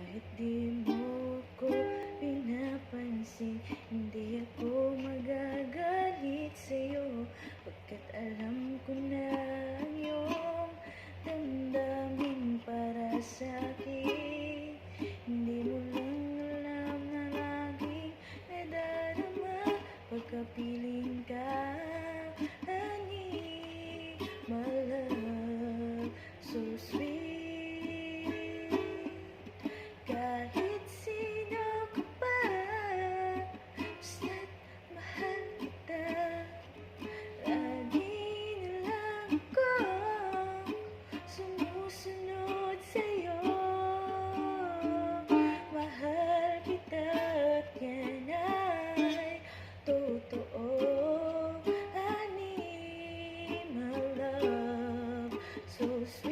Kahit di mo ko pinapansin, hindi ako magagalit sa'yo, pagkat alam ko na ang iyong damdamin para sa'kin. Hindi mo lang alam na laging nadarama pagkapiling ka, honey. My love, so sweet. Kahit sino ka pa, basta't mahal kita. Lagi na lang akong sumusunod sa'yo. Mahal kita at yan ay totoo, honey. My love, so sweet.